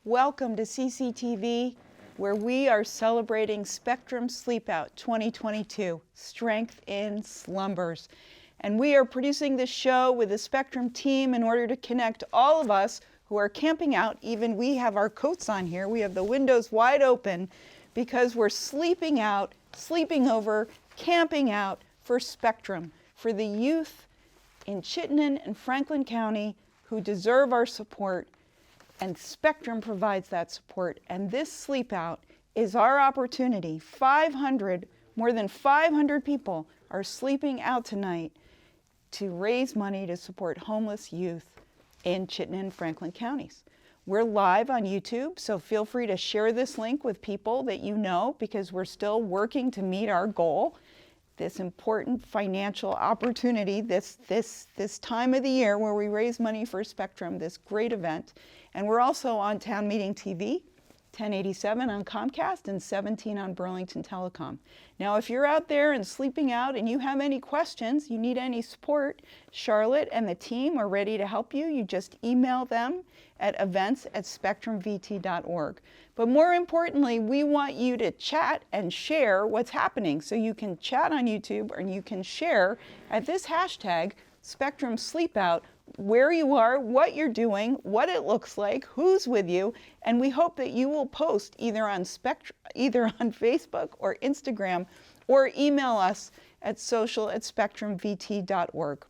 Welcome to CCTV, where we are celebrating Spectrum Sleepout 2022, Strength in Slumbers. And we are producing this show with the Spectrum team in order to connect all of us who are camping out. Even we have our coats on here. We have the windows wide open because we're sleeping out, sleeping over, camping out for Spectrum, for the youth in Chittenden and Franklin County who deserve our support. And Spectrum provides that support. And this sleep out is our opportunity. More than 500 people are sleeping out tonight to raise money to support homeless youth in Chittenden and Franklin counties. We're live on YouTube, so feel free to share this link with people that you know, because we're still working to meet our goal. This important financial opportunity, this time of the year where we raise money for Spectrum, this great event. And we're also on Town Meeting TV, 1087 on Comcast and 17 on Burlington Telecom. Now, if you're out there and sleeping out and you have any questions, you need any support, Charlotte and the team are ready to help you. You just email them at events@spectrumvt.org. But more importantly, we want you to chat and share what's happening. So you can chat on YouTube and you can share at this hashtag, Spectrum Sleepout, where you are, what you're doing, what it looks like, who's with you, and we hope that you will post either on Facebook or Instagram, or email us at social@spectrumvt.org.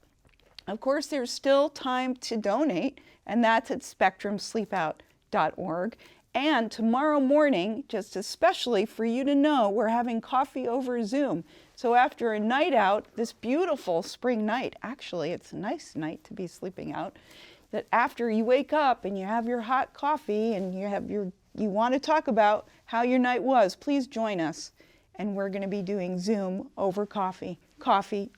Of course, there's still time to donate, and that's at spectrumsleepout.org. And tomorrow morning, just especially for you to know, we're having coffee over Zoom. So after a night out, this beautiful spring night, actually it's a nice night to be sleeping out, that after you wake up and you have your hot coffee and you want to talk about how your night was, please join us. And we're going to be doing Zoom over coffee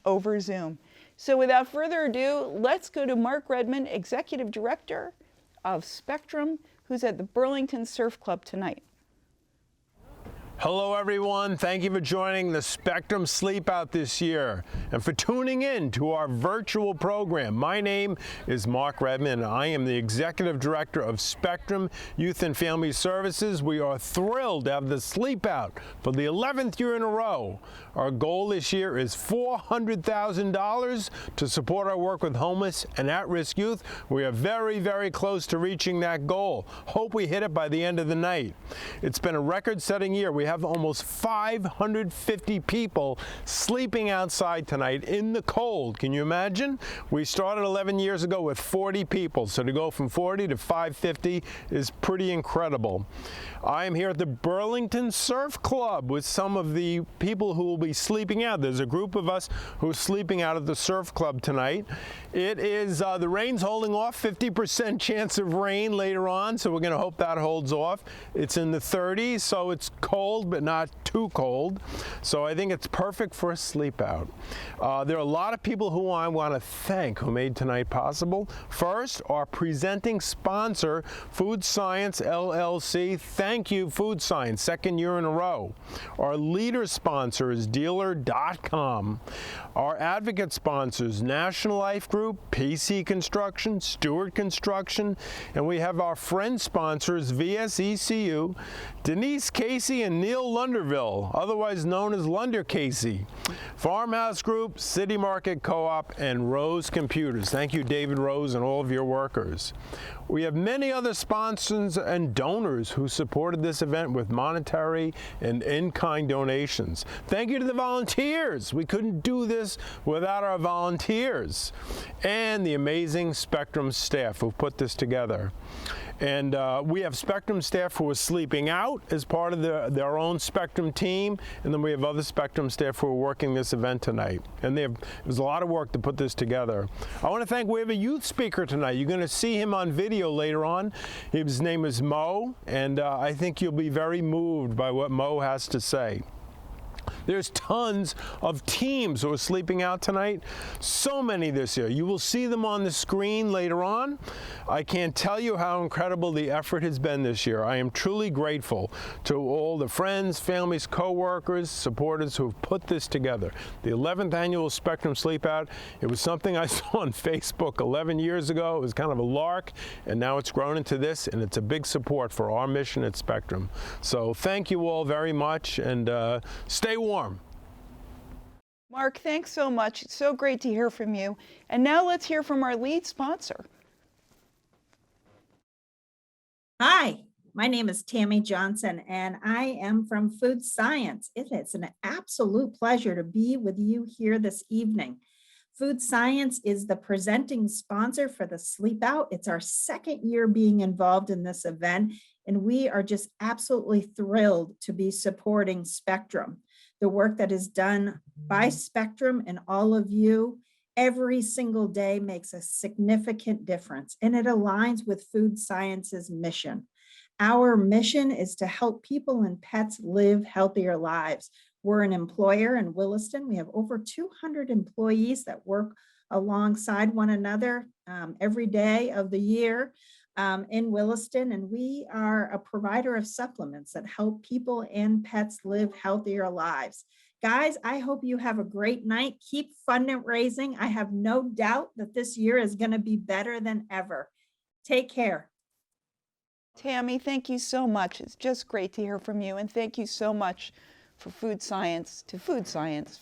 over Zoom. So without further ado, let's go to Mark Redmond, Executive Director of Spectrum, who's at the Burlington Surf Club tonight. Hello everyone, thank you for joining the Spectrum Sleepout this year and for tuning in to our virtual program. My name is Mark Redmond and I am the Executive Director of Spectrum Youth and Family Services. We are thrilled to have the Sleepout for the 11th year in a row. Our goal this year is $400,000 to support our work with homeless and at-risk youth. We are very, very close to reaching that goal. Hope we hit it by the end of the night. It's been a record-setting year. We have almost 550 people sleeping outside tonight in the cold. Can you imagine? We started 11 years ago with 40 people, so to go from 40 to 550 is pretty incredible. I am here at the Burlington Surf Club with some of the people who will be sleeping out. There's a group of us who are sleeping out at the surf club tonight. It is, the rain's holding off, 50% chance of rain later on, so we're going to hope that holds off. It's in the 30s, so it's cold, but not too cold. So I think it's perfect for a sleep out. There are a lot of people who I want to thank who made tonight possible. First, our presenting sponsor, Food Science LLC. Thank you, Food Science, second year in a row. Our leader sponsor is Dealer.com. Our advocate sponsors, National Life Group, PC Construction, Stewart Construction, and we have our friend sponsors, VSECU, Denise Casey and Neil Lunderville, otherwise known as Lunder Casey, Farmhouse Group, City Market Co-op, and Rose Computers. Thank you, David Rose, and all of your workers. We have many other sponsors and donors who supported this event with monetary and in-kind donations. Thank you to the volunteers. We couldn't do this without our volunteers and the amazing Spectrum staff who put this together. And we have Spectrum staff who are sleeping out as part of their own Spectrum team, and then we have other Spectrum staff who are working this event tonight. And it was a lot of work to put this together. I want to thank, we have a youth speaker tonight. You're going to see him on video later on. His name is Mo, and I think you'll be very moved by what Mo has to say. There's tons of teams who are sleeping out tonight. So many this year. You will see them on the screen later on. I can't tell you how incredible the effort has been this year. I am truly grateful to all the friends, families, co-workers, supporters who have put this together. The 11th annual Spectrum Sleepout, it was something I saw on Facebook 11 years ago. It was kind of a lark, and now it's grown into this, and it's a big support for our mission at Spectrum. So thank you all very much, and stay warm. Mark, thanks so much. It's so great to hear from you. And now let's hear from our lead sponsor. Hi, my name is Tammy Johnson, and I am from Food Science. It is an absolute pleasure to be with you here this evening. Food Science is the presenting sponsor for the Sleepout. It's our second year being involved in this event, and we are just absolutely thrilled to be supporting Spectrum. The work that is done by Spectrum and all of you every single day makes a significant difference, and it aligns with Food Science's mission. Our mission is to help people and pets live healthier lives. We're an employer in Williston. We have over 200 employees that work alongside one another every day of the year in Williston, and we are a provider of supplements that help people and pets live healthier lives. Guys, I hope you have a great night. Keep fundraising. I have no doubt that this year is going to be better than ever. Take care. Tammy, thank you so much. It's just great to hear from you, and thank you so much for Food Science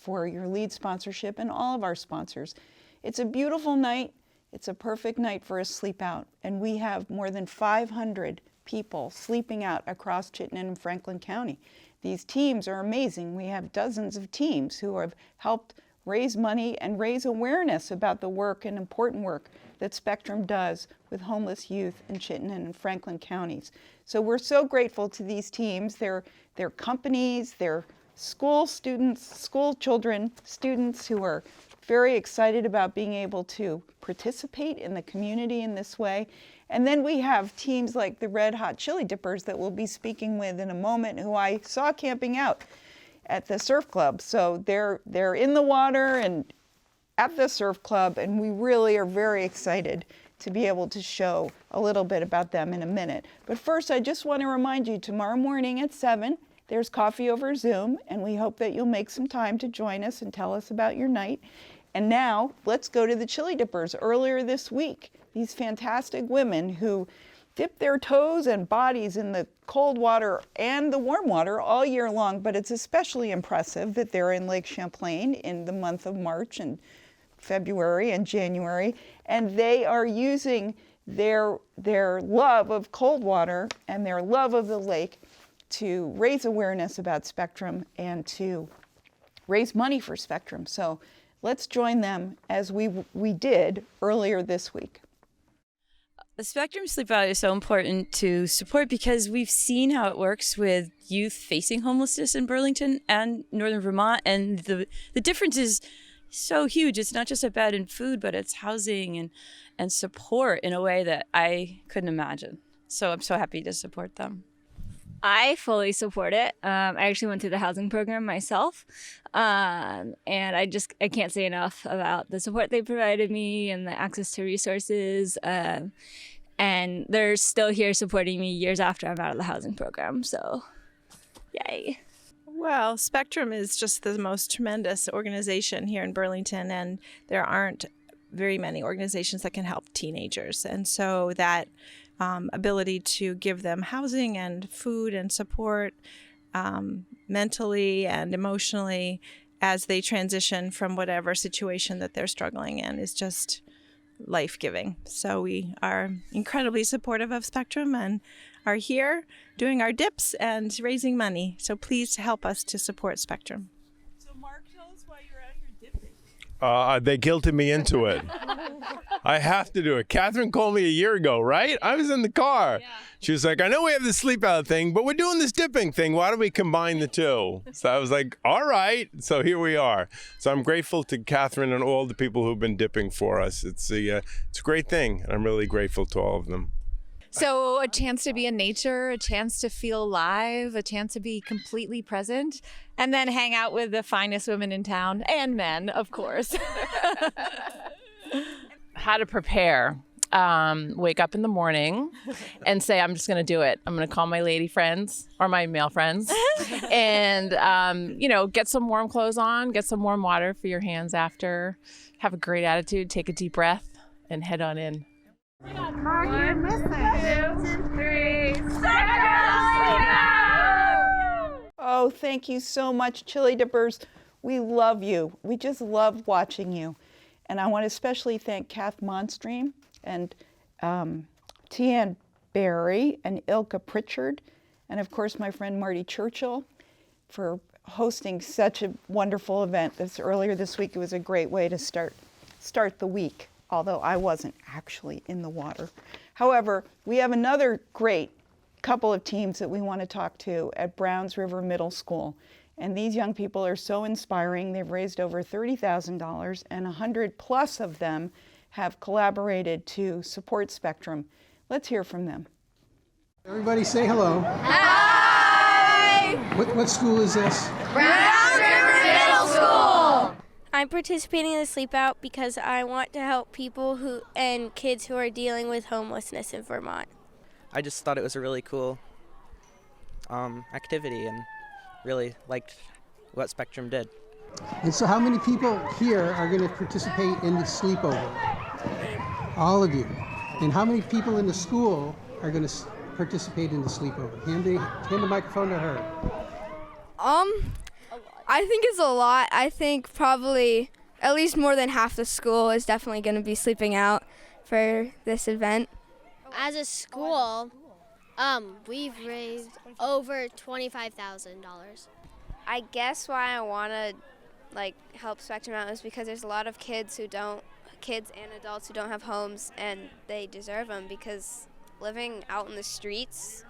for your lead sponsorship and all of our sponsors. It's a beautiful night. It's a perfect night for a sleep out, and we have more than 500 people sleeping out across Chittenden and Franklin County. These teams are amazing. We have dozens of teams who have helped raise money and raise awareness about the work and important work that Spectrum does with homeless youth in Chittenden and Franklin counties. So we're so grateful to these teams. They're companies, they're school students, school children, students who are very excited about being able to participate in the community in this way. And then we have teams like the Red Hot Chili Dippers that we'll be speaking with in a moment, who I saw camping out at the surf club. So they're in the water and at the surf club, and we really are very excited to be able to show a little bit about them in a minute. But first, I just want to remind you, tomorrow morning at 7, there's coffee over Zoom, and we hope that you'll make some time to join us and tell us about your night. And now, let's go to the Chili Dippers. Earlier this week, these fantastic women who dip their toes and bodies in the cold water and the warm water all year long, but it's especially impressive that they're in Lake Champlain in the month of March and February and January, and they are using their love of cold water and their love of the lake to raise awareness about Spectrum and to raise money for Spectrum. So let's join them as we did earlier this week. The Spectrum Sleepout is so important to support because we've seen how it works with youth facing homelessness in Burlington and Northern Vermont, and the difference is so huge. It's not just a bed and food, but it's housing and support in a way that I couldn't imagine. So I'm so happy to support them. I fully support it. I actually went through the housing program myself. And I can't say enough about the support they provided me and the access to resources. And they're still here supporting me years after I'm out of the housing program. So, yay. Well, Spectrum is just the most tremendous organization here in Burlington, and there aren't very many organizations that can help teenagers. And so that ability to give them housing and food and support mentally and emotionally as they transition from whatever situation that they're struggling in is just life-giving. So we are incredibly supportive of Spectrum and are here doing our dips and raising money. So please help us to support Spectrum. So Mark, tell us why you're out here dipping. They guilted me into it. I have to do it. Catherine called me a year ago, right? I was in the car. Yeah. She was like, I know we have the sleep out thing, but we're doing this dipping thing. Why don't we combine the two? So I was like, all right. So here we are. So I'm grateful to Catherine and all the people who've been dipping for us. It's a great thing, and I'm really grateful to all of them. So a chance to be in nature, a chance to feel alive, a chance to be completely present, and then hang out with the finest women in town and men, of course. How to prepare. Wake up in the morning and say, I'm just going to do it. I'm going to call my lady friends or my male friends and, get some warm clothes on, get some warm water for your hands after, have a great attitude, take a deep breath, and head on in. 1, 2, 3, Oh, thank you so much, Chili Dippers. We love you. We just love watching you. And I want to especially thank Kath Monstream and Tian Barry and Ilka Pritchard, and of course my friend Marty Churchill for hosting such a wonderful event earlier this week. It was a great way to start the week, although I wasn't actually in the water. However, we have another great couple of teams that we want to talk to at Browns River Middle School. And these young people are so inspiring. They've raised over $30,000 and 100 plus of them have collaborated to support Spectrum. Let's hear from them. Everybody say hello. Hi! What school is this? Browns River Middle School! I'm participating in the Sleepout because I want to help people and kids who are dealing with homelessness in Vermont. I just thought it was a really cool activity and really liked what Spectrum did. And so how many people here are going to participate in the sleepover? All of you. And how many people in the school are going to participate in the sleepover? Hand the microphone to her. I think it's a lot. I think probably at least more than half the school is definitely going to be sleeping out for this event. As a school, we've raised over $25,000. I guess why I want to help Spectrum out is because there's a lot of kids and adults who don't have homes, and they deserve them, because living out in the streets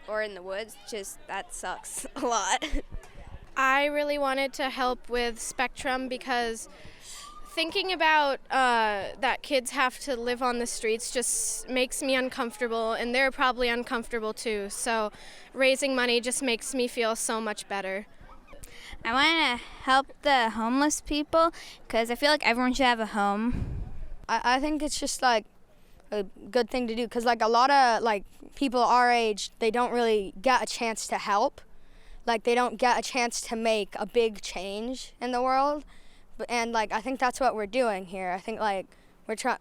or in the woods, that sucks a lot. I really wanted to help with Spectrum because thinking about that kids have to live on the streets just makes me uncomfortable, and they're probably uncomfortable too. So raising money just makes me feel so much better. I want to help the homeless people because I feel like everyone should have a home. I think it's just a good thing to do because a lot of people our age, they don't really get a chance to help. They don't get a chance to make a big change in the world. And I think that's what we're doing here. I think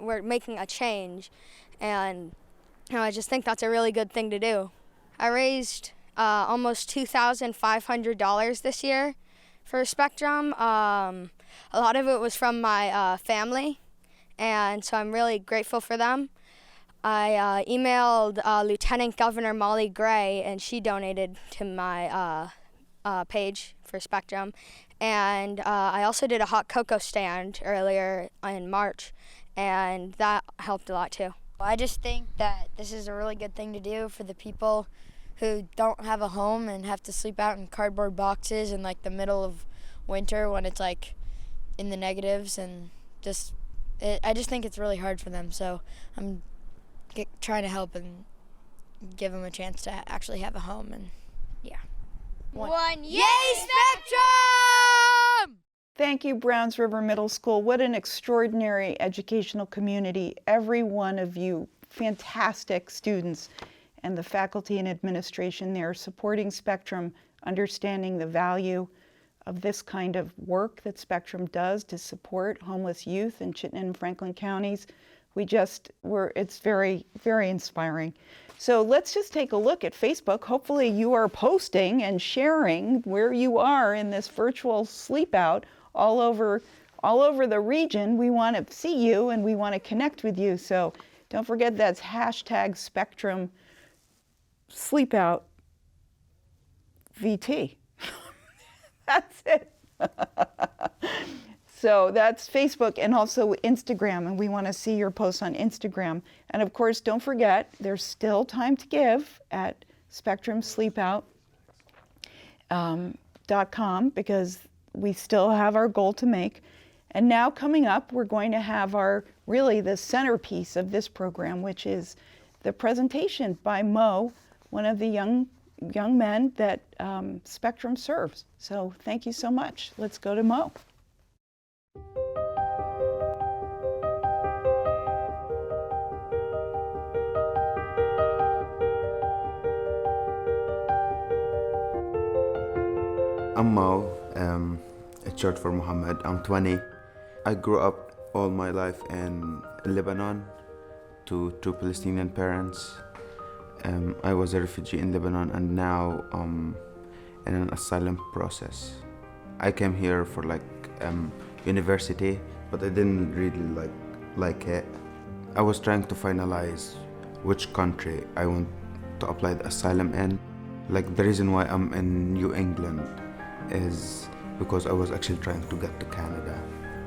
we're making a change, and I just think that's a really good thing to do. I raised almost $2,500 this year for Spectrum. A lot of it was from my family, and so I'm really grateful for them. I emailed Lieutenant Governor Molly Gray, and she donated to my page for Spectrum. And I also did a hot cocoa stand earlier in March, and that helped a lot too. I just think that this is a really good thing to do for the people who don't have a home and have to sleep out in cardboard boxes in the middle of winter when it's in the negatives, and I just think it's really hard for them. So I'm trying to help and give them a chance to actually have a home, and yeah. One. Yay, Spectrum! Thank you, Browns River Middle School. What an extraordinary educational community. Every one of you, fantastic students, and the faculty and administration there supporting Spectrum, understanding the value of this kind of work that Spectrum does to support homeless youth in Chittenden and Franklin counties. It's very, very inspiring. So let's just take a look at Facebook. Hopefully you are posting and sharing where you are in this virtual sleep out all over the region. We want to see you and we want to connect with you. So don't forget, that's hashtag Spectrum Sleep Out VT. That's it. So that's Facebook and also Instagram, and we want to see your posts on Instagram. And of course, don't forget, there's still time to give at spectrumsleepout.com because we still have our goal to make. And now coming up, we're going to have the centerpiece of this program, which is the presentation by Mo, one of the young men that Spectrum serves. So thank you so much. Let's go to Mo. I'm Mo, it's short for Muhammad. I'm 20. I grew up all my life in Lebanon to two Palestinian parents. I was a refugee in Lebanon and now in an asylum process. I came here for university, but I didn't really like it. I was trying to finalize which country I want to apply the asylum in. Like the reason why I'm in New England is because I was actually trying to get to Canada,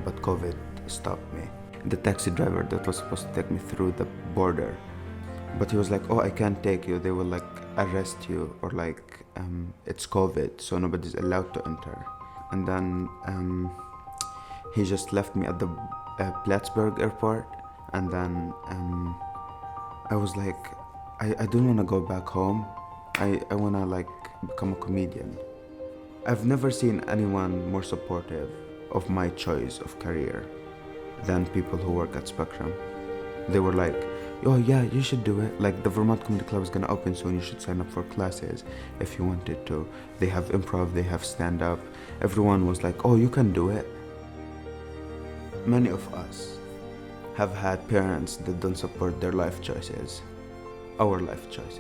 but COVID stopped me. The taxi driver that was supposed to take me through the border, but he was like, oh, I can't take you, they will arrest you, or it's COVID, so nobody's allowed to enter. And then he just left me at the Plattsburgh airport, and then I was like, I don't want to go back home. I want to become a comedian. I've never seen anyone more supportive of my choice of career than people who work at Spectrum. They were like, oh yeah, you should do it. Like the Vermont Comedy Club is gonna open soon, you should sign up for classes if you wanted to. They have improv, they have stand-up. Everyone was like, oh, you can do it. Many of us have had parents that don't support their life choices, our life choices.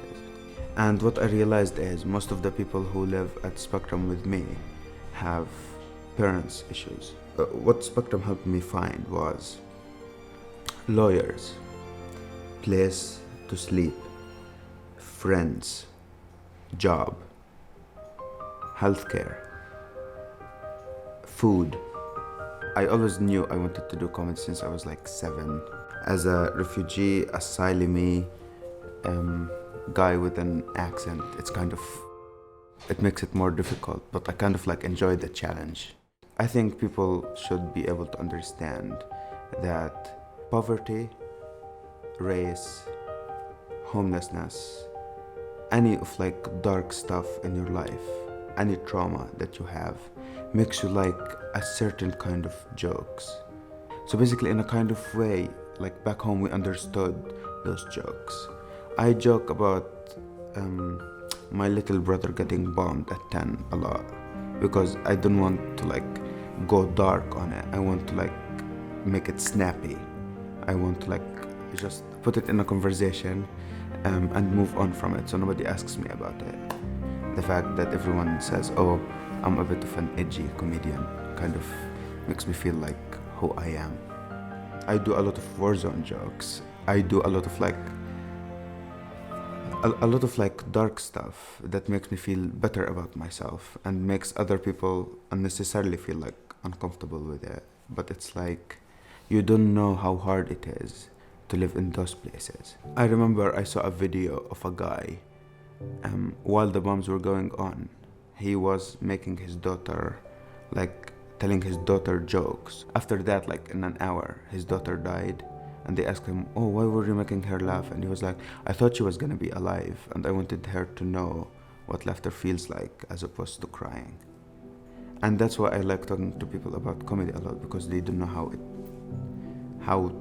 And what I realized is most of the people who live at Spectrum with me have parents' issues. What Spectrum helped me find was lawyers, place to sleep, friends, job, healthcare, food. I always knew I wanted to do comedy since I was 7. As a refugee, asylumee, guy with an accent, it makes it more difficult, but I kind of enjoy the challenge. I think people should be able to understand that poverty, race, homelessness, any of dark stuff in your life, any trauma that you have, makes you like a certain kind of jokes. So basically in a kind of way, back home we understood those jokes. I joke about my little brother getting bombed at 10 a lot because I don't want to go dark on it. I want to make it snappy. I want to just put it in a conversation and move on from it so nobody asks me about it. The fact that everyone says, oh, I'm a bit of an edgy comedian kind of makes me feel like who I am. I do a lot of Warzone jokes. I do a lot of dark stuff that makes me feel better about myself and makes other people unnecessarily feel uncomfortable with it. But it's you don't know how hard it is to live in those places. I remember I saw a video of a guy while the bombs were going on. He was making his daughter, telling his daughter jokes. After that, in an hour, his daughter died. And they asked him, oh, why were you making her laugh? And he was like, I thought she was gonna be alive, and I wanted her to know what laughter feels like as opposed to crying. And that's why I like talking to people about comedy a lot, because they don't know how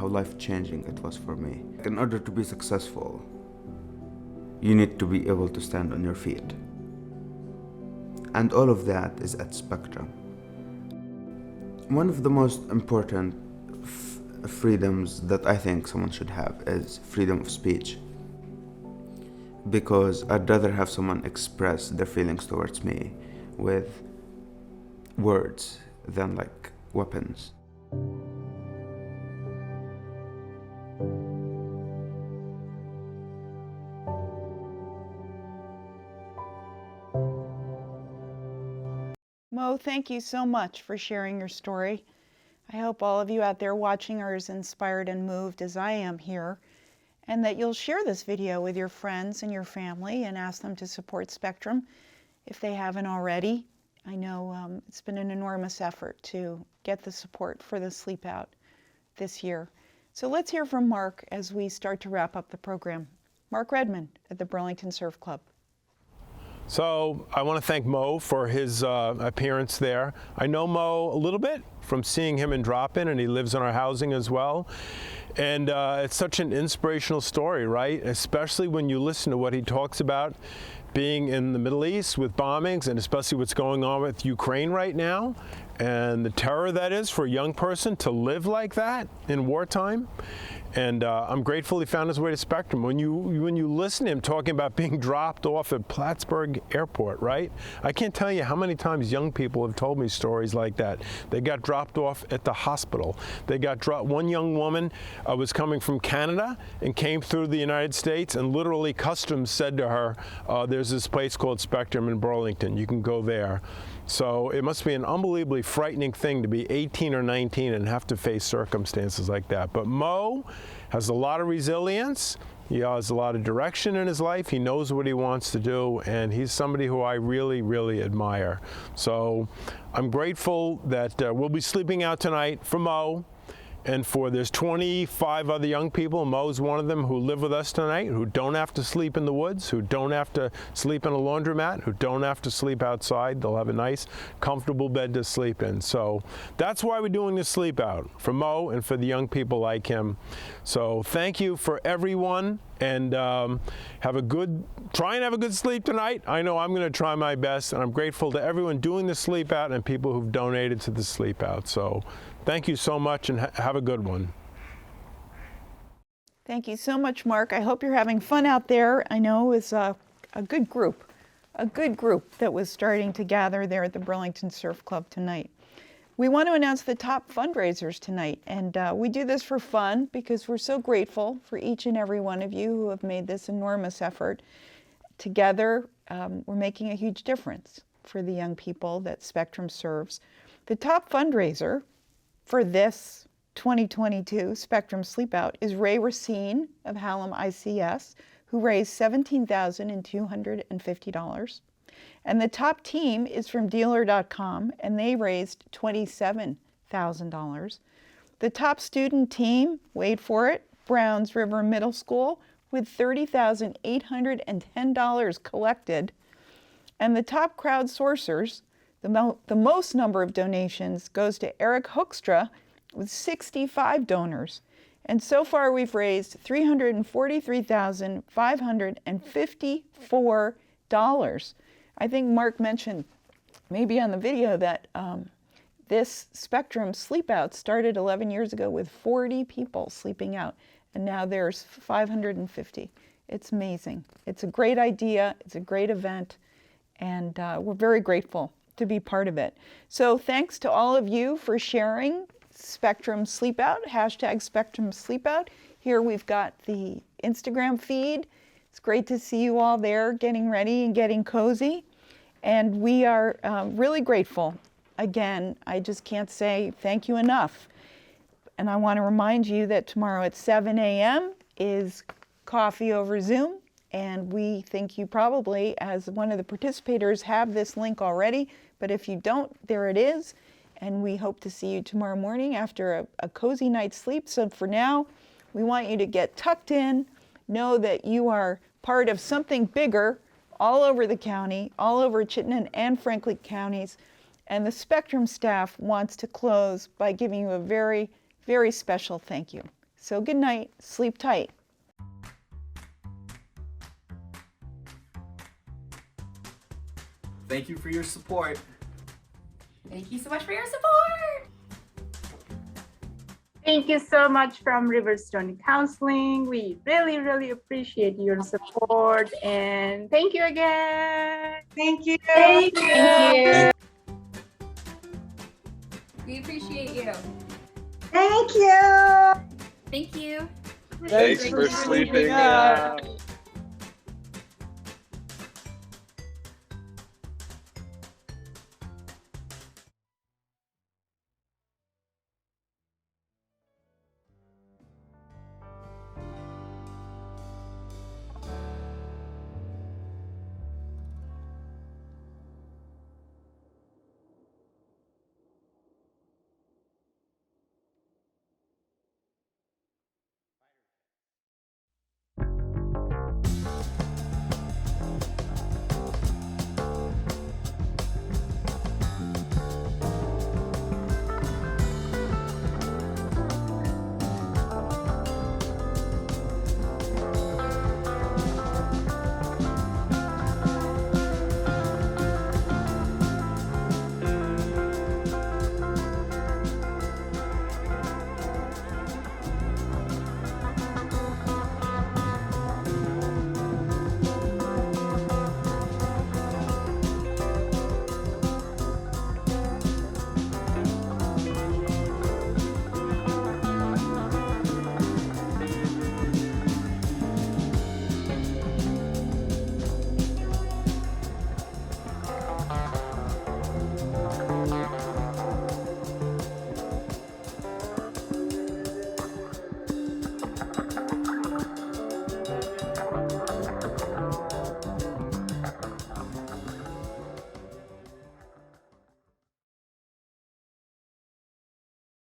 life-changing it was for me. In order to be successful, you need to be able to stand on your feet. And all of that is at Spectrum. One of the most important freedoms that I think someone should have is freedom of speech, because I'd rather have someone express their feelings towards me with words than weapons. Mo, thank you so much for sharing your story. I hope all of you out there watching are as inspired and moved as I am here, and that you'll share this video with your friends and your family and ask them to support Spectrum if they haven't already. I know it's been an enormous effort to get the support for the Sleepout this year. So let's hear from Mark as we start to wrap up the program. Mark Redmond at the Burlington Surf Club. So I want to thank Mo for his appearance there. I know Mo a little bit from seeing him in Drop-In, and he lives in our housing as well. And it's such an inspirational story, right? Especially when you listen to what he talks about being in the Middle East with bombings, and especially what's going on with Ukraine right now, and the terror that is for a young person to live like that in wartime. And I'm grateful he found his way to Spectrum. When you listen to him talking about being dropped off at Plattsburgh Airport, right? I can't tell you how many times young people have told me stories like that. They got dropped off at the hospital. They got dropped. One young woman was coming from Canada and came through the United States, and literally Customs said to her, there's this place called Spectrum in Burlington. You can go there. So it must be an unbelievably frightening thing to be 18 or 19 and have to face circumstances like that. But Mo has a lot of resilience. He has a lot of direction in his life. He knows what he wants to do, and he's somebody who I really, really admire. So I'm grateful that we'll be sleeping out tonight for Mo. And there's 25 other young people, Mo's one of them, who live with us tonight, who don't have to sleep in the woods, who don't have to sleep in a laundromat, who don't have to sleep outside. They'll have a nice, comfortable bed to sleep in. So that's why we're doing this Sleep Out, for Mo and for the young people like him. So thank you for everyone, and try and have a good sleep tonight. I know I'm going to try my best, and I'm grateful to everyone doing the Sleep Out and people who've donated to the Sleep Out. So thank you so much, and have a good one. Thank you so much, Mark. I hope you're having fun out there. I know it was a good group that was starting to gather there at the Burlington Surf Club tonight. We want to announce the top fundraisers tonight, and we do this for fun because we're so grateful for each and every one of you who have made this enormous effort. Together, we're making a huge difference for the young people that Spectrum serves. The top fundraiser for this 2022 Spectrum Sleep Out is Ray Racine of Hallam ICS, who raised $17,250. And the top team is from Dealer.com, and they raised $27,000. The top student team, wait for it, Browns River Middle School, with $30,810 collected. And the top crowdsourcers, the most number of donations goes to Eric Hoekstra with 65 donors. And so far we've raised $343,554. I think Mark mentioned maybe on the video that this Spectrum Sleep Out started 11 years ago with 40 people sleeping out, and now there's 550. It's amazing. It's a great idea. It's a great event, and we're very grateful to be part of it. So thanks to all of you for sharing Spectrum Sleep Out, hashtag Spectrum Sleep Out. Here we've got the Instagram feed. It's great to see you all there getting ready and getting cozy. And we are really grateful. Again, I just can't say thank you enough. And I want to remind you that tomorrow at 7 a.m. is Coffee Over Zoom. And we think you probably, as one of the participators, have this link already. But if you don't, there it is. And we hope to see you tomorrow morning after a cozy night's sleep. So for now, we want you to get tucked in, know that you are part of something bigger all over the county, all over Chittenden and Franklin counties. And the Spectrum staff wants to close by giving you a very, very special thank you. So good night, sleep tight. Thank you for your support. Thank you so much for your support. Thank you so much from Riverstone Counseling. We really, really appreciate your support, and thank you again. Thank you. Thank you. Thank you. We appreciate you. Thank you. Thank you. Thanks for sleeping out.